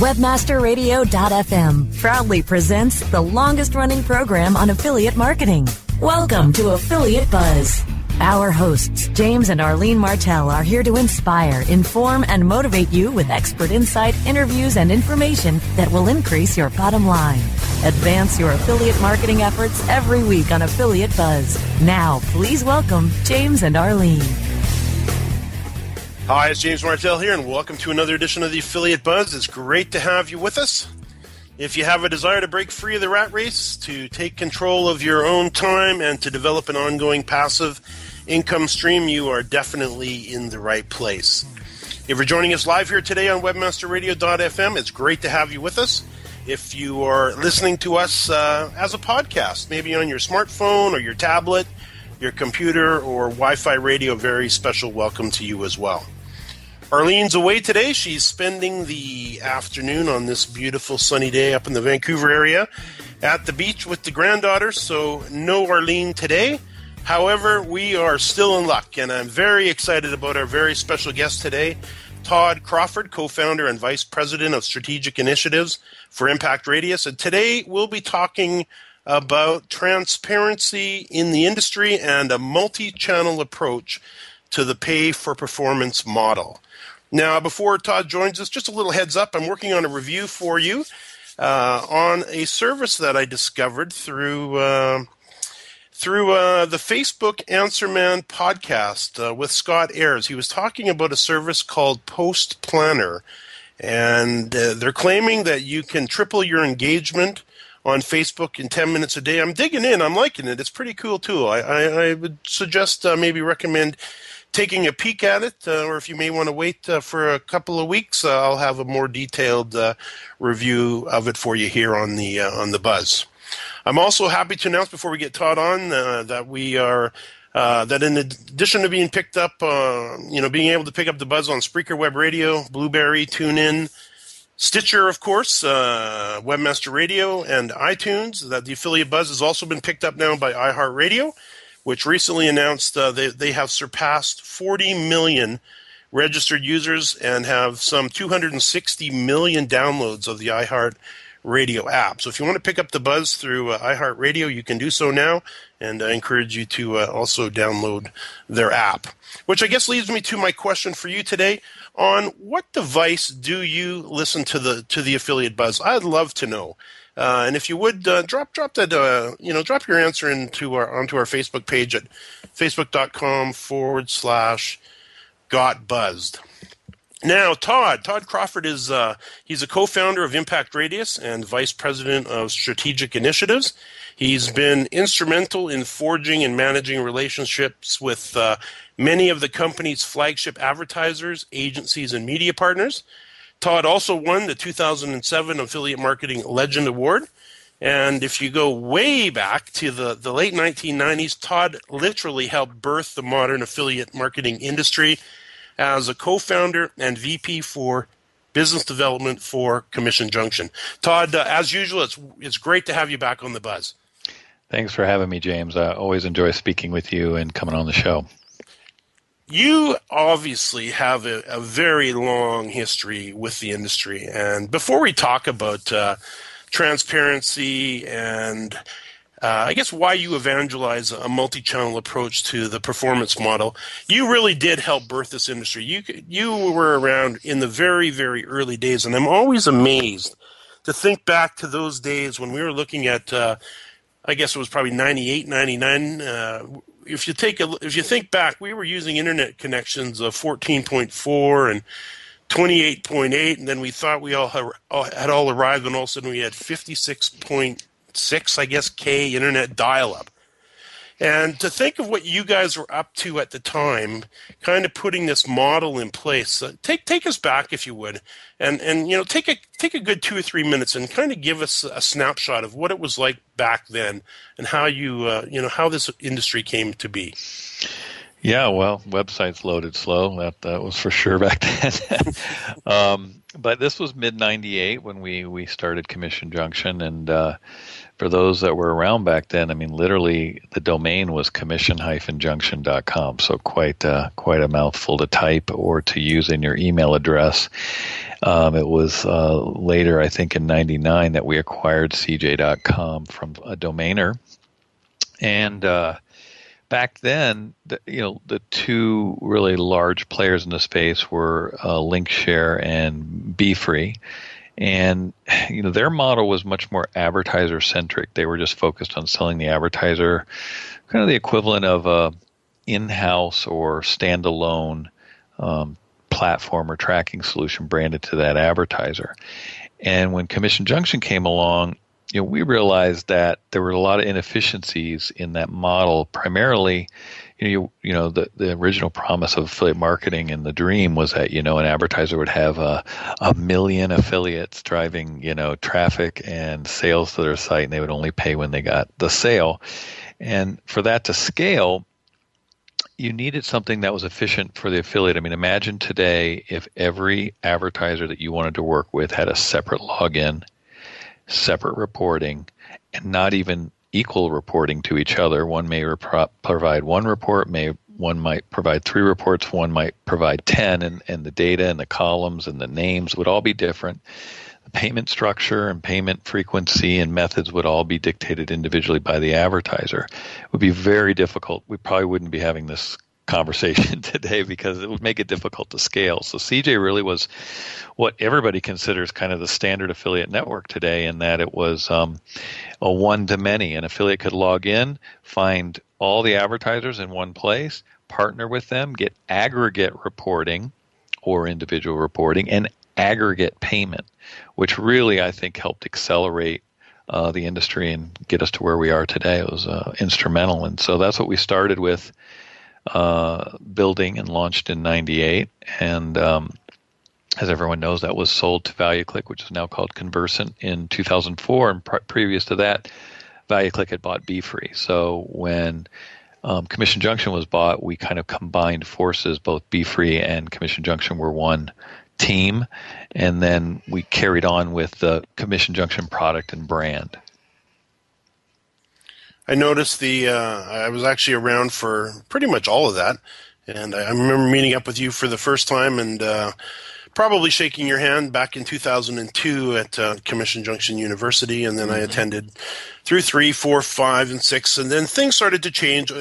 Webmasterradio.fm proudly presents the longest-running program on affiliate marketing. Welcome to Affiliate Buzz. Our hosts, James and Arlene Martell, are here to inspire, inform, and motivate you with expert insight, interviews, and information that will increase your bottom line. Advance your affiliate marketing efforts every week on Affiliate Buzz. Now, please welcome James and Arlene. Hi, it's James Martell here, and welcome to another edition of the Affiliate Buzz. It's great to have you with us. If you have a desire to break free of the rat race, to take control of your own time, and to develop an ongoing passive income stream, you are definitely in the right place. If you're joining us live here today on webmasterradio.fm, it's great to have you with us. If you are listening to us as a podcast, maybe on your smartphone or your tablet, your computer, or Wi-Fi radio, very special welcome to you as well. Arlene's away today. She's spending the afternoon on this beautiful sunny day up in the Vancouver area at the beach with the granddaughter, so no Arlene today. However, we are still in luck, and I'm very excited about our very special guest today, Todd Crawford, co-founder and vice president of strategic initiatives for Impact Radius. And today we'll be talking about transparency in the industry and a multi-channel approach to the pay-for-performance model. Now, before Todd joins us, just a little heads up. I'm working on a review for you on a service that I discovered through the Facebook Answer Man podcast with Scott Ayers. He was talking about a service called Post Planner, and they're claiming that you can triple your engagement on Facebook in 10 minutes a day. I'm digging in. I'm liking it. It's a pretty cool tool. I would suggest maybe recommend taking a peek at it, or if you may want to wait for a couple of weeks, I'll have a more detailed review of it for you here on the Buzz. I'm also happy to announce before we get Todd on that we are that in addition to being picked up, being able to pick up the Buzz on Spreaker Web Radio, Blueberry, TuneIn, Stitcher, of course, Webmaster Radio, and iTunes, that the Affiliate Buzz has also been picked up now by iHeartRadio, which recently announced they have surpassed 40 million registered users and have some 260 million downloads of the iHeartRadio app. So if you want to pick up the Buzz through iHeartRadio, you can do so now, and I encourage you to also download their app. Which I guess leads me to my question for you today. On what device do you listen to the Affiliate Buzz? I'd love to know. And if you would drop your answer onto our Facebook page at facebook.com/gotbuzzed. Now, Todd Crawford is he's a co-founder of Impact Radius and vice president of strategic initiatives. He's been instrumental in forging and managing relationships with many of the company's flagship advertisers, agencies, and media partners. Todd also won the 2007 Affiliate Marketing Legend Award. And if you go way back to the late 1990s, Todd literally helped birth the modern affiliate marketing industry as a co-founder and VP for business development for Commission Junction. Todd, as usual, it's great to have you back on the Buzz. Thanks for having me, James. I always enjoy speaking with you and coming on the show. You obviously have a very long history with the industry. And before we talk about transparency and I guess why you evangelize a multi-channel approach to the performance model, you really did help birth this industry. You were around in the very, very early days, and I'm always amazed to think back to those days when we were looking at, I guess it was probably 98, 99. If you think back, we were using internet connections of 14.4 and 28.8, and then we thought we all had arrived, and all of a sudden we had 56.6, I guess, K internet dial-up. And to think of what you guys were up to at the time, kind of putting this model in place, take us back, if you would, and take a good 2 or 3 minutes and kind of give us a snapshot of what it was like back then and how how this industry came to be. Yeah, well, websites loaded slow. That was for sure back then. But this was mid '98 when we started Commission Junction, and for those that were around back then, I mean, literally the domain was commission-junction.com. So quite a mouthful to type or to use in your email address. It was later, I think, in '99 that we acquired CJ.com from a domainer, and back then, the two really large players in the space were LinkShare and BeFree, and their model was much more advertiser centric. They were just focused on selling the advertiser, kind of the equivalent of a in-house or standalone platform or tracking solution branded to that advertiser. And when Commission Junction came along, we realized that there were a lot of inefficiencies in that model. Primarily, the original promise of affiliate marketing and the dream was that, an advertiser would have a million affiliates driving, traffic and sales to their site, and they would only pay when they got the sale. And for that to scale, you needed something that was efficient for the affiliate. I mean, imagine today if every advertiser that you wanted to work with had a separate login, separate reporting, and not even equal reporting to each other. One may provide one report, one might provide 3 reports, one might provide 10, and the data and the columns and the names would all be different. The payment structure and payment frequency and methods would all be dictated individually by the advertiser. It would be very difficult. We probably wouldn't be having this conversation today because it would make it difficult to scale. So CJ really was what everybody considers kind of the standard affiliate network today, in that it was a one-to-many. An affiliate could log in, find all the advertisers in one place, partner with them, get aggregate reporting or individual reporting, and aggregate payment, which really, I think, helped accelerate the industry and get us to where we are today. It was instrumental. And so that's what we started with, building and launched in '98, and as everyone knows, that was sold to ValueClick, which is now called Conversant, in 2004. And previous to that, ValueClick had bought BeFree. So when Commission Junction was bought, we kind of combined forces. Both BeFree and Commission Junction were one team, and then we carried on with the Commission Junction product and brand. I noticed I was actually around for pretty much all of that, and I remember meeting up with you for the first time and probably shaking your hand back in 2002 at Commission Junction University, and then I attended through 3, 4, 5, and 6, and then things started to change.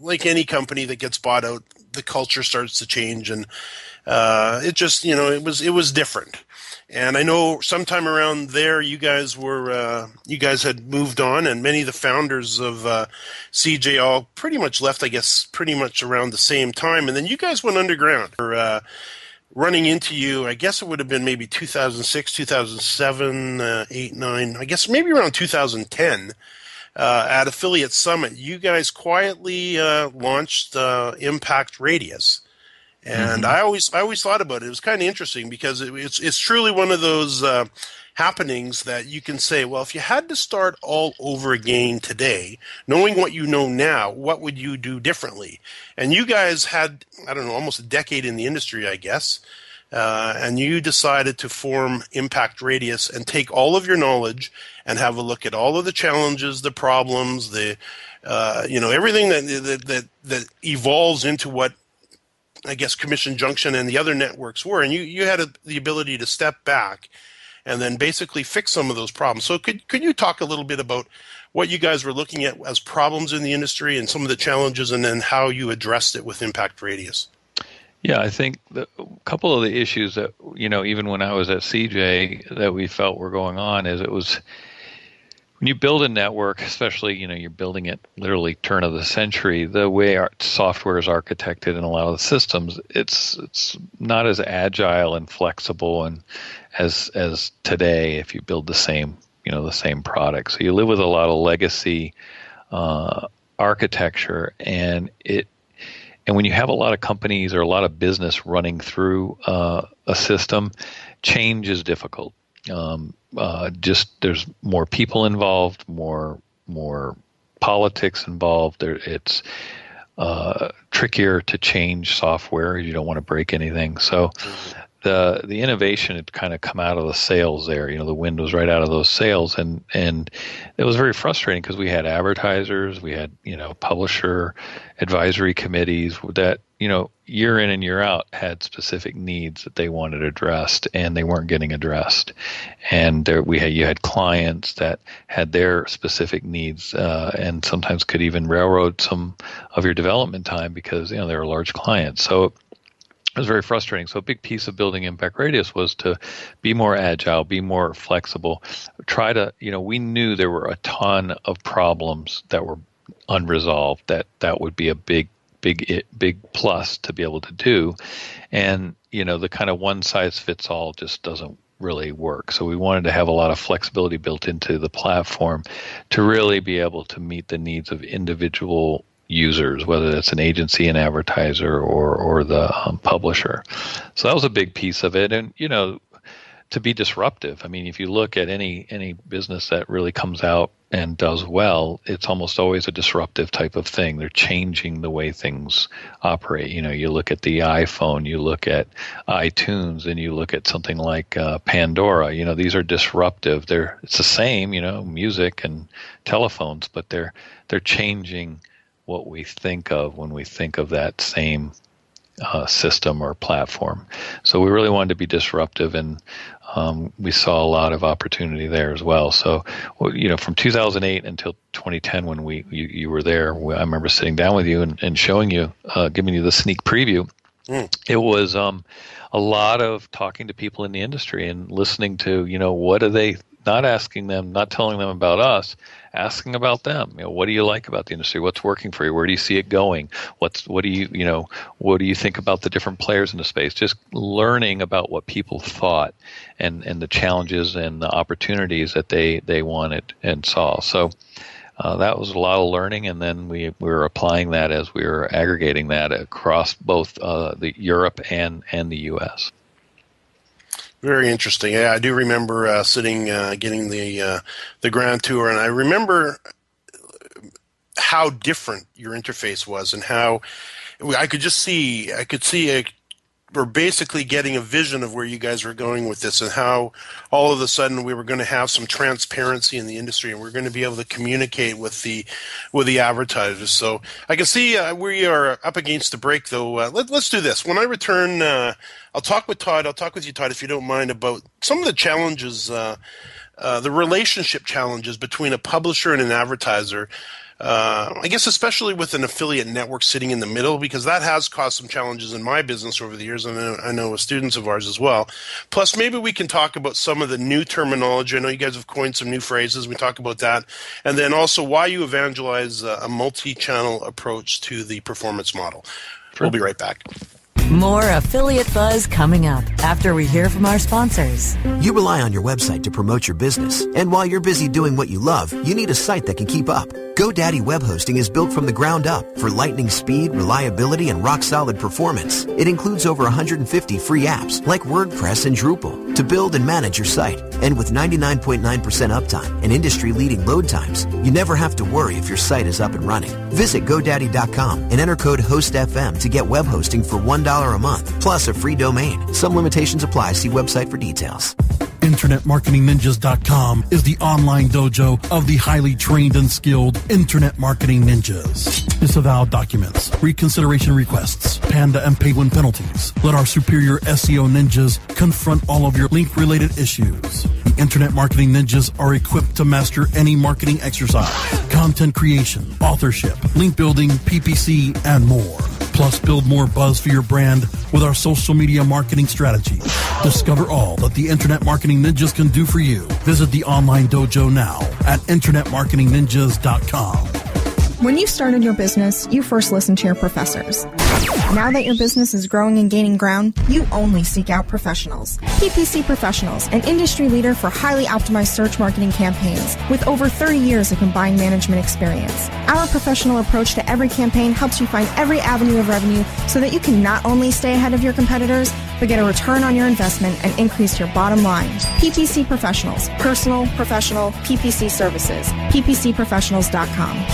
Like any company that gets bought out, the culture starts to change, and it just, it was different. And I know sometime around there, you guys had moved on, and many of the founders of CJ all pretty much left, I guess, pretty much around the same time. And then you guys went underground. Running into you, I guess it would have been maybe 2006, 2007, 8, 9, I guess maybe around 2010 at Affiliate Summit. You guys quietly launched Impact Radius. And I always thought about it. It was kind of interesting because it's truly one of those happenings that you can say, well, if you had to start all over again today, knowing what you know now, what would you do differently? And you guys had, I don't know, almost a decade in the industry, I guess, and you decided to form Impact Radius and take all of your knowledge and have a look at all of the challenges, the problems, the everything that evolves into what I guess Commission Junction and the other networks were, and you had the ability to step back and then basically fix some of those problems. So could you talk a little bit about what you guys were looking at as problems in the industry and some of the challenges, and then how you addressed it with Impact Radius? Yeah, I think a couple of the issues that, even when I was at CJ that we felt were going on is it was, when you build a network, especially, you're building it literally turn of the century, the way our software is architected and a lot of the systems, it's not as agile and flexible and as today if you build the same product. So you live with a lot of legacy architecture, and when you have a lot of companies or a lot of business running through a system, change is difficult. Just there's more people involved, more politics involved. trickier to change software. You don't want to break anything. So the innovation had kind of come out of the sales there. The wind was right out of those sales, and it was very frustrating because we had advertisers, we had publisher advisory committees that year in and year out had specific needs that they wanted addressed, and they weren't getting addressed. And you had clients that had their specific needs, and sometimes could even railroad some of your development time because they were large clients. So it was very frustrating. So a big piece of building Impact Radius was to be more agile, be more flexible, try to, we knew there were a ton of problems that were unresolved that would be a big plus to be able to do. And, the kind of one size fits all just doesn't really work. So we wanted to have a lot of flexibility built into the platform to really be able to meet the needs of individual users, whether that's an agency, an advertiser, or the publisher. So that was a big piece of it. And, to be disruptive. I mean, if you look at any business that really comes out and does well, it's almost always a disruptive type of thing. They're changing the way things operate. You look at the iPhone, you look at iTunes, and you look at something like Pandora. These are disruptive. It's the same, music and telephones, but they're changing what we think of when we think of that same system or platform. So we really wanted to be disruptive, and we saw a lot of opportunity there as well. So, from 2008 until 2010, when you were there, I remember sitting down with you and showing you, giving you the sneak preview. It was a lot of talking to people in the industry and listening to, what are they, not asking them, not telling them about us, asking about them. What do you like about the industry? What's working for you? Where do you see it going? What do you think about the different players in the space? Just learning about what people thought and the challenges and the opportunities that they wanted and saw. So that was a lot of learning, and then we were applying that as we were aggregating that across both the Europe and the U.S. Very interesting. Yeah, I do remember sitting, getting the grand tour, and I remember how different your interface was, and how I could see we're basically getting a vision of where you guys were going with this, and how all of a sudden we were going to have some transparency in the industry, and we're going to be able to communicate with the advertisers. So I can see we are up against the break, though. Let's do this. When I return, I'll talk with Todd. I'll talk with you, Todd, if you don't mind, about some of the challenges, the relationship challenges between a publisher and an advertiser. I guess especially with an affiliate network sitting in the middle, because that has caused some challenges in my business over the years, and I know with students of ours as well. Plus, maybe we can talk about some of the new terminology. I know you guys have coined some new phrases. We talk about that. And then also why you evangelize a multi-channel approach to the performance model. Sure. We'll be right back. More Affiliate Buzz coming up after we hear from our sponsors. You rely on your website to promote your business. And while you're busy doing what you love, you need a site that can keep up. GoDaddy Web Hosting is built from the ground up for lightning speed, reliability, and rock-solid performance. It includes over 150 free apps like WordPress and Drupal to build and manage your site. And with 99.9% uptime and industry-leading load times, you never have to worry if your site is up and running. Visit GoDaddy.com and enter code HOSTFM to get web hosting for $1 a month, plus a free domain. Some limitations apply. See website for details. InternetMarketingNinjas.com is the online dojo of the highly trained and skilled Internet Marketing Ninjas. Disavow documents, reconsideration requests, Panda and Penguin penalties. Let our superior SEO ninjas confront all of your link-related issues. The Internet Marketing Ninjas are equipped to master any marketing exercise, content creation, authorship, link building, PPC, and more. Plus, build more buzz for your brand with our social media marketing strategy. Discover all that the Internet Marketing Ninjas can do for you. Visit the online dojo now at InternetMarketingNinjas.com. When you started your business, you first listened to your professors. Now that your business is growing and gaining ground, you only seek out professionals. PPC Professionals, an industry leader for highly optimized search marketing campaigns with over 30 years of combined management experience. Our professional approach to every campaign helps you find every avenue of revenue so that you can not only stay ahead of your competitors, but get a return on your investment and increase your bottom line. PPC Professionals, personal, professional, PPC services. PPCprofessionals.com.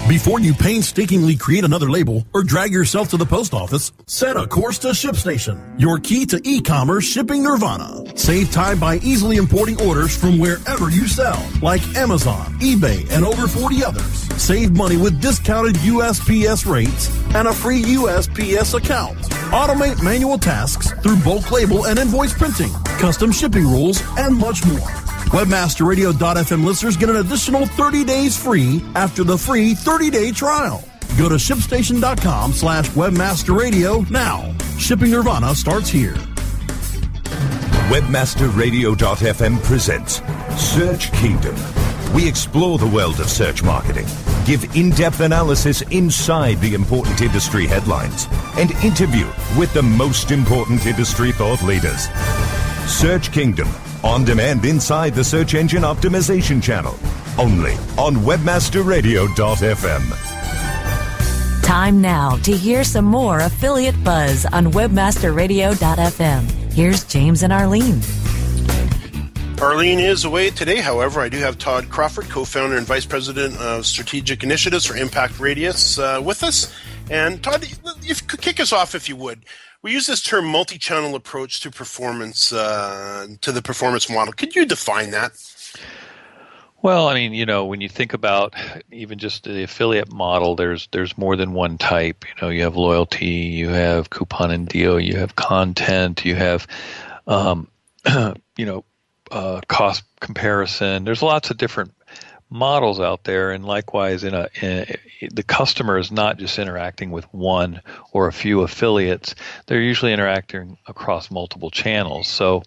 Before you painstakingly create another label or drag yourself to the post office, set a course to ShipStation, your key to e-commerce shipping nirvana. Save time by easily importing orders from wherever you sell, like Amazon, eBay, and over 40 others. Save money with discounted USPS rates and a free USPS account. Automate manual tasks through bulk label and invoice printing, custom shipping rules, and much more. WebmasterRadio.fm listeners get an additional 30 days free after the free 30-day trial. Go to ShipStation.com/WebmasterRadio now. Shipping Nirvana starts here. WebmasterRadio.fm presents Search Kingdom. We explore the world of search marketing, give in-depth analysis inside the important industry headlines, and interview with the most important industry thought leaders. Search Kingdom, on demand inside the Search Engine Optimization channel, only on WebmasterRadio.fm. Time now to hear some more affiliate buzz on WebmasterRadio.fm. Here's James and Arlene. Arlene is away today. However, I do have Todd Crawford, co-founder and vice president of strategic initiatives for Impact Radius, with us. And Todd, you could kick us off if you would. We use this term multi-channel approach to performance, to the performance model. Could you define that? Well, I mean, when you think about even just the affiliate model, there's more than one type. You have loyalty, you have coupon and deal, you have content, you have, cost comparison. There's lots of different models out there, and likewise, the customer is not just interacting with one or a few affiliates. They're usually interacting across multiple channels. So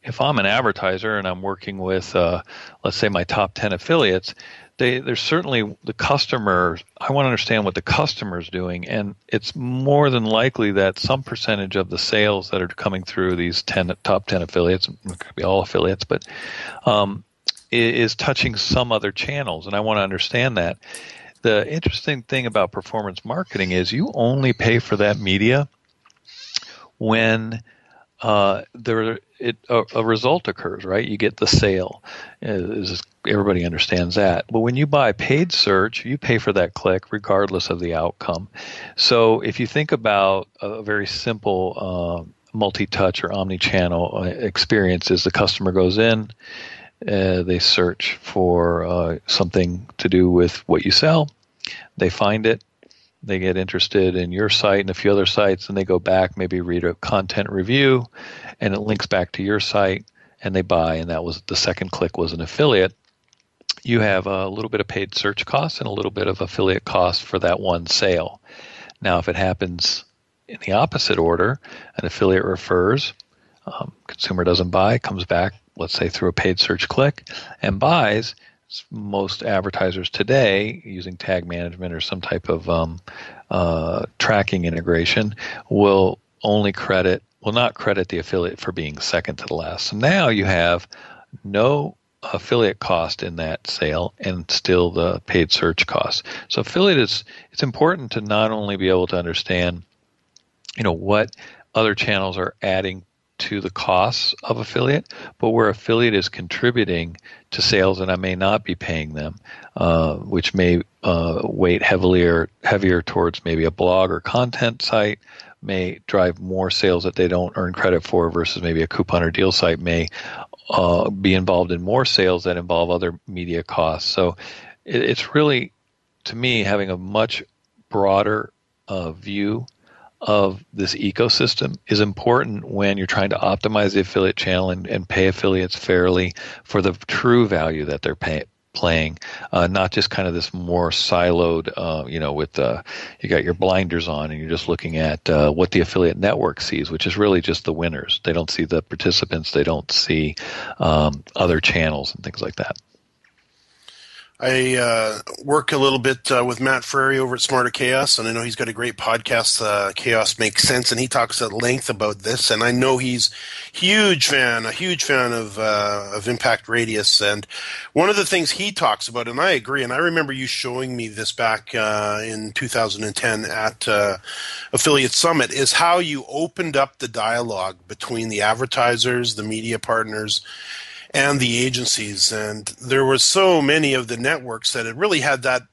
if I'm an advertiser and I'm working with, let's say, my top 10 affiliates, there's certainly the customer. I want to understand what the customer is doing, and it's more than likely that some percentage of the sales that are coming through these top 10 affiliates, it could be all affiliates, but is touching some other channels, and I want to understand that. The interesting thing about performance marketing is you only pay for that media when a result occurs, right? You get the sale. Everybody understands that. But when you buy paid search, you pay for that click regardless of the outcome. So if you think about a very simple multi-touch or omni-channel experience, is the customer goes in, they search for something to do with what you sell. They find it. They get interested in your site and a few other sites, and they go back, maybe read a content review, and it links back to your site, and they buy, and that was the second click was an affiliate. You have a little bit of paid search costs and a little bit of affiliate costs for that one sale. Now, if it happens in the opposite order, an affiliate refers, consumer doesn't buy, comes back, let's say through a paid search click, and buys. Most advertisers today, using tag management or some type of tracking integration, will not credit the affiliate for being second to the last. So now you have no affiliate cost in that sale and still the paid search cost. So affiliate it's important to not only be able to understand, what other channels are adding to the costs of affiliate, but where affiliate is contributing to sales and I may not be paying them, which may weight heavier towards maybe a blog or content site, may drive more sales that they don't earn credit for versus maybe a coupon or deal site may be involved in more sales that involve other media costs. So it's really, to me, having a much broader view of this ecosystem is important when you're trying to optimize the affiliate channel and pay affiliates fairly for the true value that they're playing, not just kind of this more siloed, with you got your blinders on and you're just looking at what the affiliate network sees, which is really just the winners. They don't see the participants. They don't see other channels and things like that. I work a little bit with Matt Frary over at Smarter Chaos, and I know he's got a great podcast, Chaos Makes Sense, and he talks at length about this. And I know he's a huge fan of Impact Radius. And one of the things he talks about, and I agree, and I remember you showing me this back in 2010 at Affiliate Summit, is how you opened up the dialogue between the advertisers, the media partners, and the agencies. And there were so many of the networks that had really had that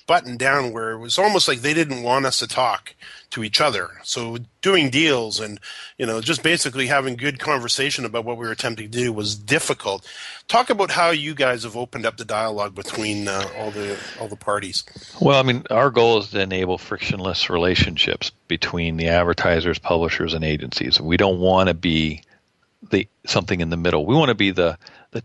buttoned down where it was almost like they didn't want us to talk to each other. So doing deals and, just basically having good conversation about what we were attempting to do was difficult. Talk about how you guys have opened up the dialogue between all the parties. Well, I mean, our goal is to enable frictionless relationships between the advertisers, publishers, and agencies. We don't want to be something in the middle. We want to be the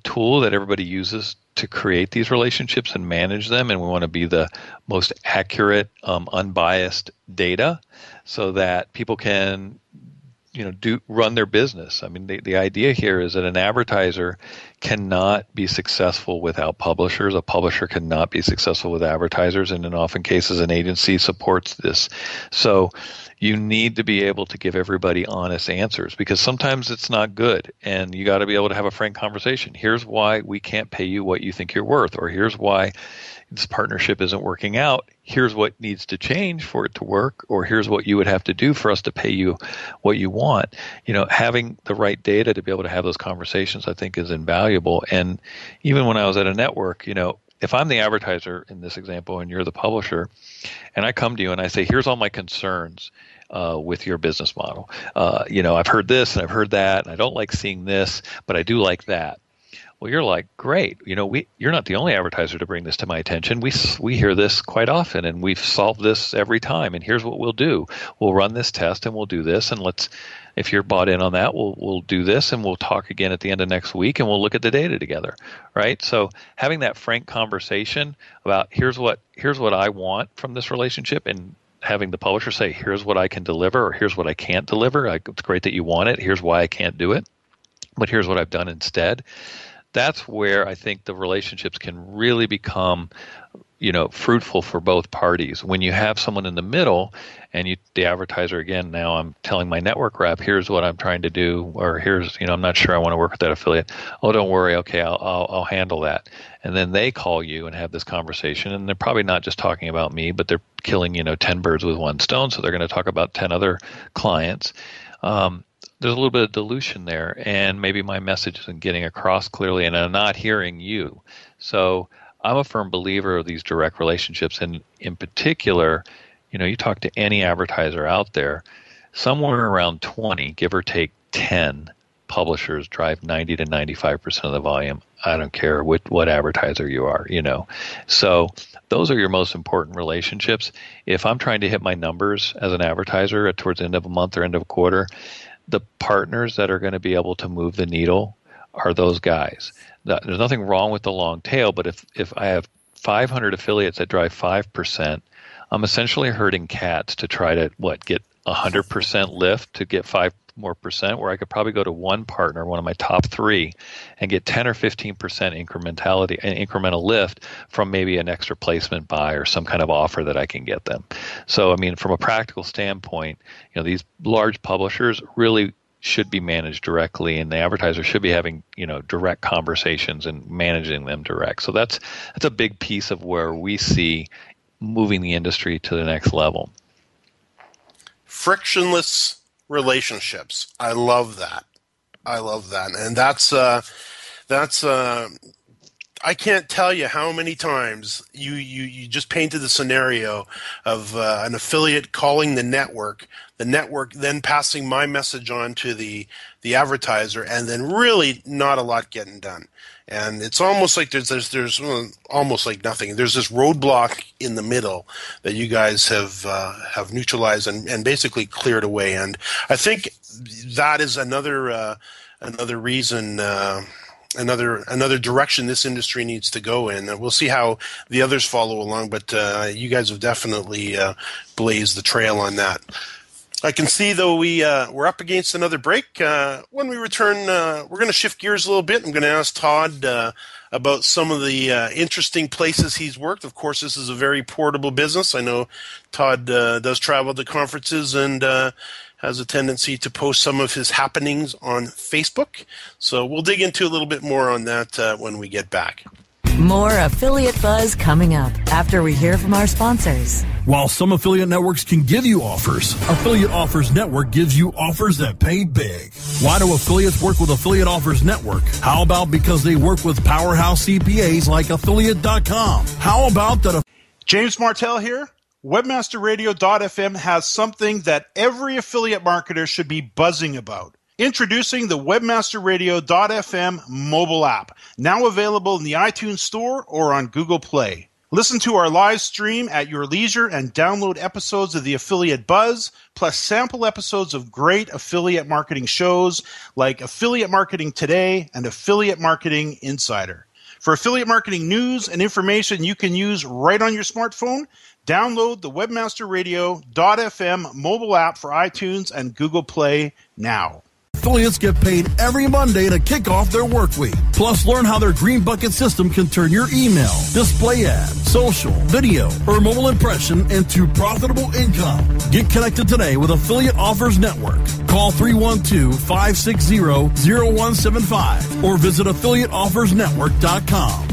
tool that everybody uses to create these relationships and manage them, and we want to be the most accurate, unbiased data so that people can run their business. I mean, the idea here is that an advertiser cannot be successful without publishers. A publisher cannot be successful with advertisers, and in often cases an agency supports this. So you need to be able to give everybody honest answers, because sometimes it's not good, and you got to be able to have a frank conversation. Here's why we can't pay you what you think you're worth, or here's why this partnership isn't working out. Here's what needs to change for it to work, or here's what you would have to do for us to pay you what you want. Having the right data to be able to have those conversations, I think, is invaluable. And even when I was at a network, if I'm the advertiser in this example and you're the publisher, and I come to you and I say, here's all my concerns with your business model. I've heard this and I've heard that, and I don't like seeing this, but I do like that. Well, you're like, great. You're not the only advertiser to bring this to my attention. We hear this quite often, and we've solved this every time. And here's what we'll do: we'll run this test, and we'll do this. And if you're bought in on that, we'll do this, and we'll talk again at the end of next week, and we'll look at the data together, right? So having that frank conversation about here's what I want from this relationship, and having the publisher say, here's what I can deliver, or here's what I can't deliver. It's great that you want it. Here's why I can't do it, but here's what I've done instead. That's where I think the relationships can really become, fruitful for both parties. When you have someone in the middle, and the advertiser, again, now I'm telling my network rep, here's what I'm trying to do, or here's, I'm not sure I want to work with that affiliate. Oh, don't worry. Okay, I'll handle that. And then they call you and have this conversation, and they're probably not just talking about me, but they're killing, 10 birds with one stone. So they're going to talk about 10 other clients. There's a little bit of dilution there, and maybe my message isn't getting across clearly, and I'm not hearing you. So I'm a firm believer of these direct relationships, and in particular, you talk to any advertiser out there, somewhere around 20, give or take 10 publishers drive 90 to 95% of the volume. I don't care what advertiser you are, So those are your most important relationships. If I'm trying to hit my numbers as an advertiser towards the end of a month or end of a quarter, the partners that are going to be able to move the needle are those guys. There's nothing wrong with the long tail, but if I have 500 affiliates that drive 5%, I'm essentially herding cats to try to, get 100% lift to get 5% more, where I could probably go to one partner, one of my top 3, and get 10 or 15% incremental lift from maybe an extra placement buy or some kind of offer that I can get them. So, I mean, from a practical standpoint, these large publishers really should be managed directly, and the advertiser should be having, direct conversations and managing them direct. So that's a big piece of where we see moving the industry to the next level. Frictionless relationships. I love that. And that's I can't tell you how many times you just painted the scenario of an affiliate calling the network then passing my message on to the advertiser, and then really not a lot getting done. And it's almost like there's almost like nothing. There's this roadblock in the middle that you guys have neutralized and basically cleared away. And I think that is another reason. Another direction this industry needs to go in. We'll see how the others follow along, but you guys have definitely blazed the trail on that. I can see, though, we're up against another break. When we return, we're going to shift gears a little bit. I'm going to ask Todd about some of the interesting places he's worked. Of course, this is a very portable business. I know Todd does travel to conferences and has a tendency to post some of his happenings on Facebook. So we'll dig into a little bit more on that when we get back. More Affiliate Buzz coming up after we hear from our sponsors. While some affiliate networks can give you offers, Affiliate Offers Network gives you offers that pay big. Why do affiliates work with Affiliate Offers Network? How about because they work with powerhouse CPAs like Affiliate.com? How about that? James Martell here. Webmasterradio.fm has something that every affiliate marketer should be buzzing about. Introducing the Webmasterradio.fm mobile app, now available in the iTunes Store or on Google Play. Listen to our live stream at your leisure and download episodes of the Affiliate Buzz, plus sample episodes of great affiliate marketing shows like Affiliate Marketing Today and Affiliate Marketing Insider. For affiliate marketing news and information you can use right on your smartphone, download the Webmasterradio.fm mobile app for iTunes and Google Play now. Affiliates get paid every Monday to kick off their work week. Plus, learn how their Green Bucket system can turn your email, display ad, social, video, or mobile impression into profitable income. Get connected today with Affiliate Offers Network. Call 312-560-0175 or visit affiliateoffersnetwork.com.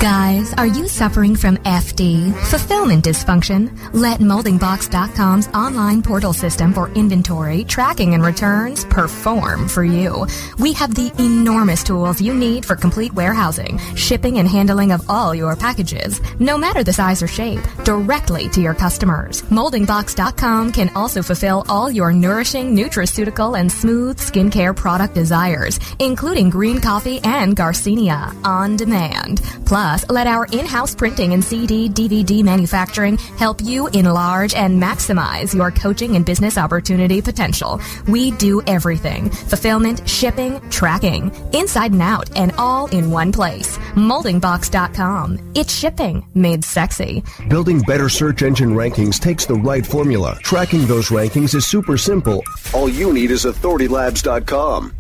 Guys, are you suffering from FD, fulfillment dysfunction? Let moldingbox.com's online portal system for inventory, tracking, and returns perform for you. We have the enormous tools you need for complete warehousing, shipping, and handling of all your packages, no matter the size or shape, directly to your customers. Moldingbox.com can also fulfill all your nourishing, nutraceutical, and smooth skincare product desires, including green coffee and Garcinia on demand. Plus, let our in-house printing and CD, DVD manufacturing help you enlarge and maximize your coaching and business opportunity potential. We do everything. Fulfillment, shipping, tracking, inside and out, and all in one place. Moldingbox.com. It's shipping made sexy. Building better search engine rankings takes the right formula. Tracking those rankings is super simple. All you need is authoritylabs.com.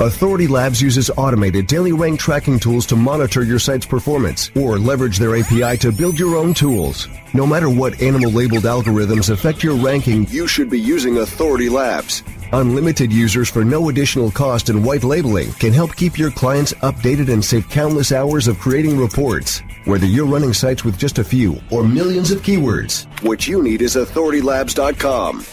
Authority Labs uses automated daily rank tracking tools to monitor your site's performance or leverage their API to build your own tools. No matter what animal-labeled algorithms affect your ranking, you should be using Authority Labs. Unlimited users for no additional cost and white labeling can help keep your clients updated and save countless hours of creating reports. Whether you're running sites with just a few or millions of keywords, what you need is authoritylabs.com.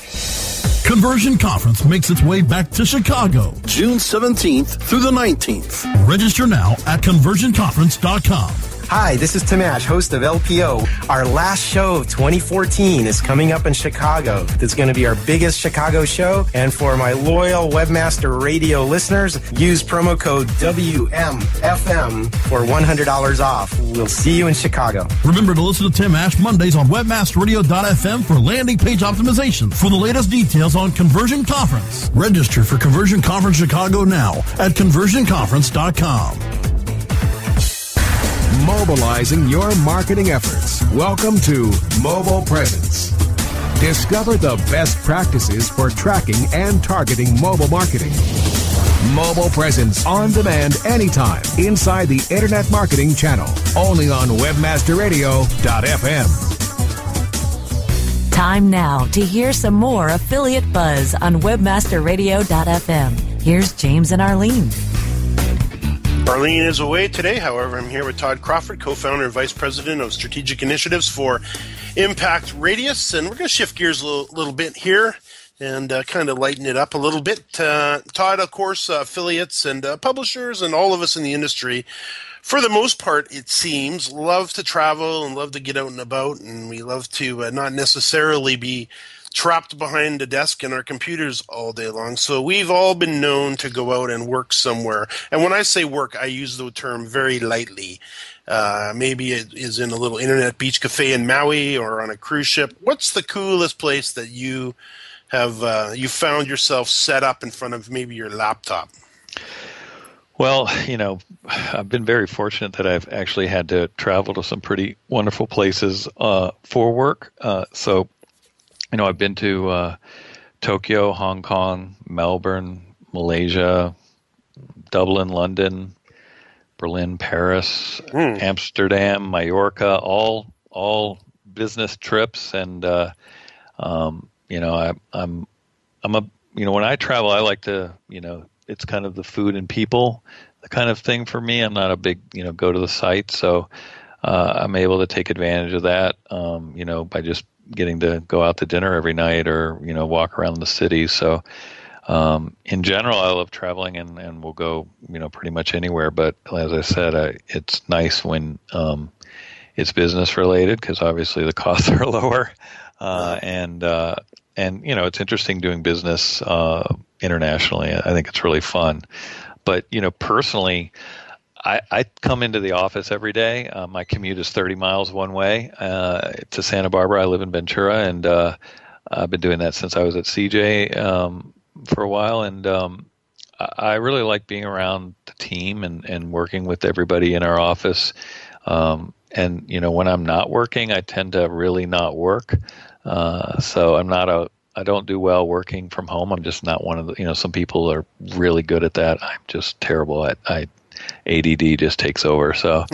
Conversion Conference makes its way back to Chicago, June 17th through the 19th. Register now at conversionconference.com. Hi, this is Tamash, host of LPO. Our last show of 2014 is coming up in Chicago. It's going to be our biggest Chicago show. And for my loyal Webmaster Radio listeners, use promo code WMFM for $100 off. We'll see you in Chicago. Remember to listen to Tim Ash Mondays on webmasterradio.fm for landing page optimization. For the latest details on Conversion Conference, register for Conversion Conference Chicago now at conversionconference.com. Mobilizing your marketing efforts. Welcome to Mobile Presence. Discover the best practices for tracking and targeting mobile marketing. Mobile Presence on demand anytime inside the Internet Marketing Channel. Only on webmasterradio.fm. Time now to hear some more affiliate buzz on webmasterradio.fm. Here's James and Arlene. Arlene is away today. However, I'm here with Todd Crawford, co-founder and vice president of strategic initiatives for Impact Radius. And we're going to shift gears a little bit here and kind of lighten it up a little bit. Todd, of course, affiliates and publishers and all of us in the industry, for the most part, it seems, love to travel and love to get out and about. And we love to not necessarily be trapped behind a desk and our computers all day long. So we've all been known to go out and work somewhere. And when I say work, I use the term very lightly. Maybe it is in a little internet beach cafe in Maui or on a cruise ship. What's the coolest place that you have you found yourself set up in front of maybe your laptop? Well, I've been very fortunate that I've actually had to travel to some pretty wonderful places for work. So I've been to Tokyo, Hong Kong, Melbourne, Malaysia, Dublin, London, Berlin, Paris, Amsterdam, Mallorca, all business trips. And, I'm when I travel, I like to, it's kind of the food and people, the kind of thing for me. I'm not a big, go to the site. So I'm able to take advantage of that, by just getting to go out to dinner every night or, walk around the city. So in general, I love traveling and we'll go, pretty much anywhere. But as I said, it's nice when it's business related because obviously the costs are lower, and it's interesting doing business internationally. I think it's really fun. But personally, I come into the office every day. My commute is 30 miles one way to Santa Barbara. I live in Ventura, and I've been doing that since I was at CJ for a while. And I really like being around the team and working with everybody in our office. And when I'm not working, I tend to really not work. So I don't do well working from home. I'm just not one of the, some people are really good at that. I'm just terrible at ADD just takes over. So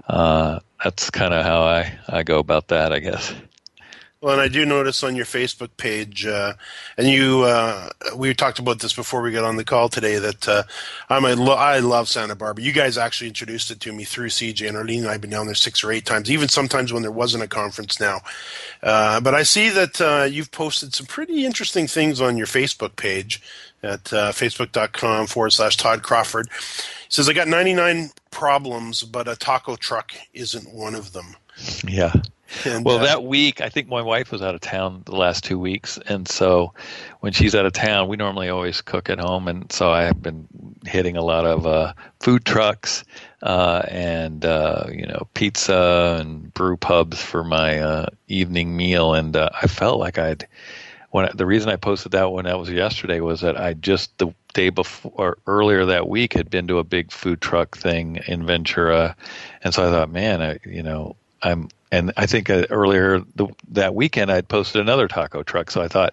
that's kind of how I go about that, I guess. Well, and I do notice on your Facebook page, and we talked about this before we got on the call today, that I love Santa Barbara. You guys actually introduced it to me through CJ, and Arlene and I have been down there 6 or 8 times, even sometimes when there wasn't a conference now. But I see that you've posted some pretty interesting things on your Facebook page at facebook.com/Todd Crawford. It says, I got 99 problems, but a taco truck isn't one of them. Yeah. And, that week, I think my wife was out of town the last 2 weeks. And so when she's out of town, we normally always cook at home. And so I have been hitting a lot of food trucks and pizza and brew pubs for my evening meal. And I felt like the reason I posted that one, that was yesterday, was that I just the day before or earlier that week had been to a big food truck thing in Ventura. And so I thought, man, and I think earlier that weekend I'd posted another taco truck. So I thought,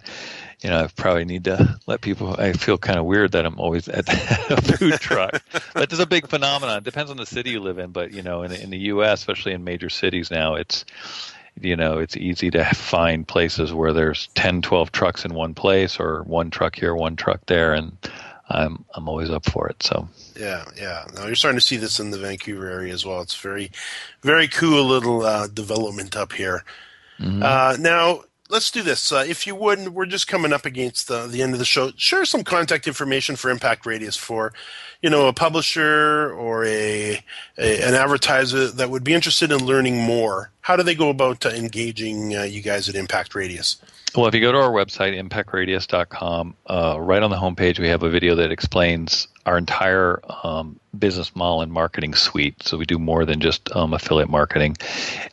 I probably need to let people. I feel kind of weird that I'm always at a food truck. But there's a big phenomenon. It depends on the city you live in. But in the U.S., especially in major cities now, it's easy to find places where there's 10, 12 trucks in one place, or one truck here, one truck there, and I'm always up for it. So. Yeah. Now you're starting to see this in the Vancouver area as well. It's very, very cool little development up here. Mm-hmm. Now let's do this. If you would, we're just coming up against the end of the show. Share some contact information for Impact Radius for, a publisher or an advertiser that would be interested in learning more. How do they go about engaging you guys at Impact Radius? Well, if you go to our website, impactradius.com, right on the homepage, we have a video that explains our entire business model and marketing suite. So we do more than just affiliate marketing.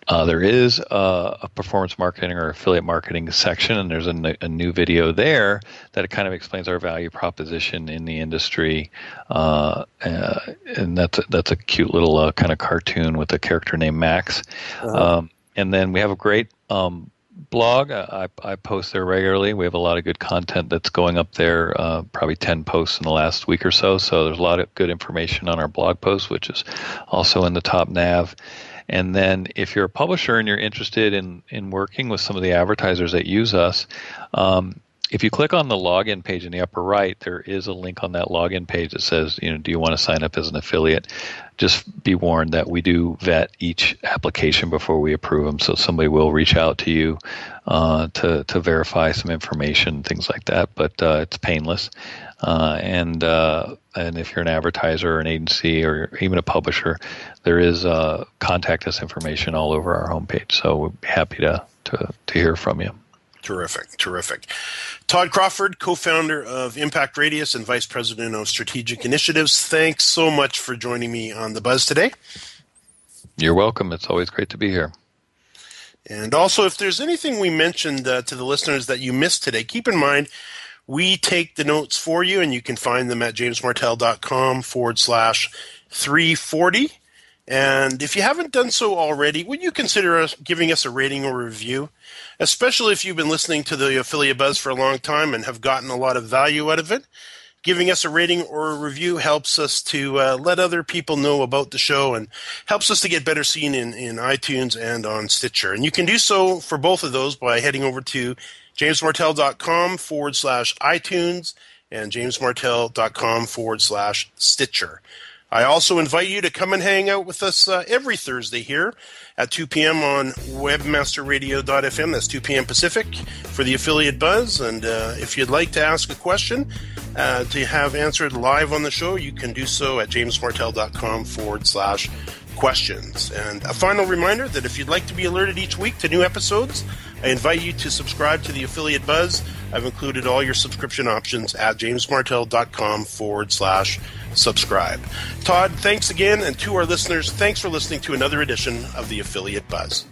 There is a performance marketing or affiliate marketing section, and there's a new video there that kind of explains our value proposition in the industry. And that's a cute little kind of cartoon with a character named Max. Uh-huh. And then we have a great blog. I post there regularly. We have a lot of good content that's going up there, probably 10 posts in the last week or so. So there's a lot of good information on our blog post, which is also in the top nav. And then if you're a publisher and you're interested in working with some of the advertisers that use us, if you click on the login page in the upper right, there is a link on that login page that says, do you want to sign up as an affiliate? Just be warned that we do vet each application before we approve them. So somebody will reach out to you to verify some information, things like that. But it's painless. And if you're an advertiser or an agency or even a publisher, there is contact us information all over our homepage. So we'd be happy to hear from you. Terrific. Todd Crawford, co-founder of Impact Radius and Vice President of Strategic Initiatives. Thanks so much for joining me on The Buzz today. You're welcome. It's always great to be here. And also, if there's anything we mentioned to the listeners that you missed today, keep in mind, we take the notes for you, and you can find them at jamesmartell.com/340. And if you haven't done so already, would you consider giving us a rating or review? Especially if you've been listening to the Affiliate Buzz for a long time and have gotten a lot of value out of it. Giving us a rating or a review helps us to let other people know about the show and helps us to get better seen in iTunes and on Stitcher. And you can do so for both of those by heading over to jamesmartell.com/iTunes and jamesmartell.com/Stitcher. I also invite you to come and hang out with us every Thursday here at 2 p.m. on webmasterradio.fm. That's 2 p.m. Pacific for the Affiliate Buzz. And if you'd like to ask a question to have answered live on the show, you can do so at jamesmartell.com/ questions. And a final reminder that if you'd like to be alerted each week to new episodes, I invite you to subscribe to the Affiliate Buzz. I've included all your subscription options at jamesmartell.com/subscribe. Todd, thanks again, and to our listeners, thanks for listening to another edition of the Affiliate Buzz.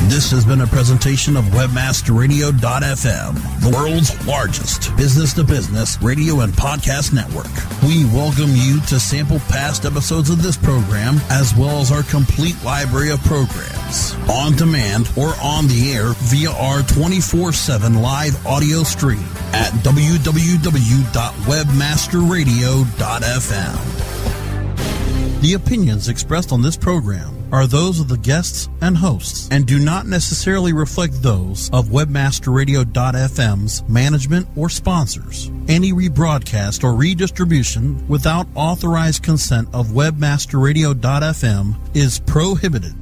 This has been a presentation of WebmasterRadio.fm, the world's largest business-to-business radio and podcast network. We welcome you to sample past episodes of this program, as well as our complete library of programs, on demand or on the air via our 24/7 live audio stream at www.webmasterradio.fm. The opinions expressed on this program are those of the guests and hosts and do not necessarily reflect those of WebmasterRadio.fm's management or sponsors. Any rebroadcast or redistribution without authorized consent of WebmasterRadio.fm is prohibited.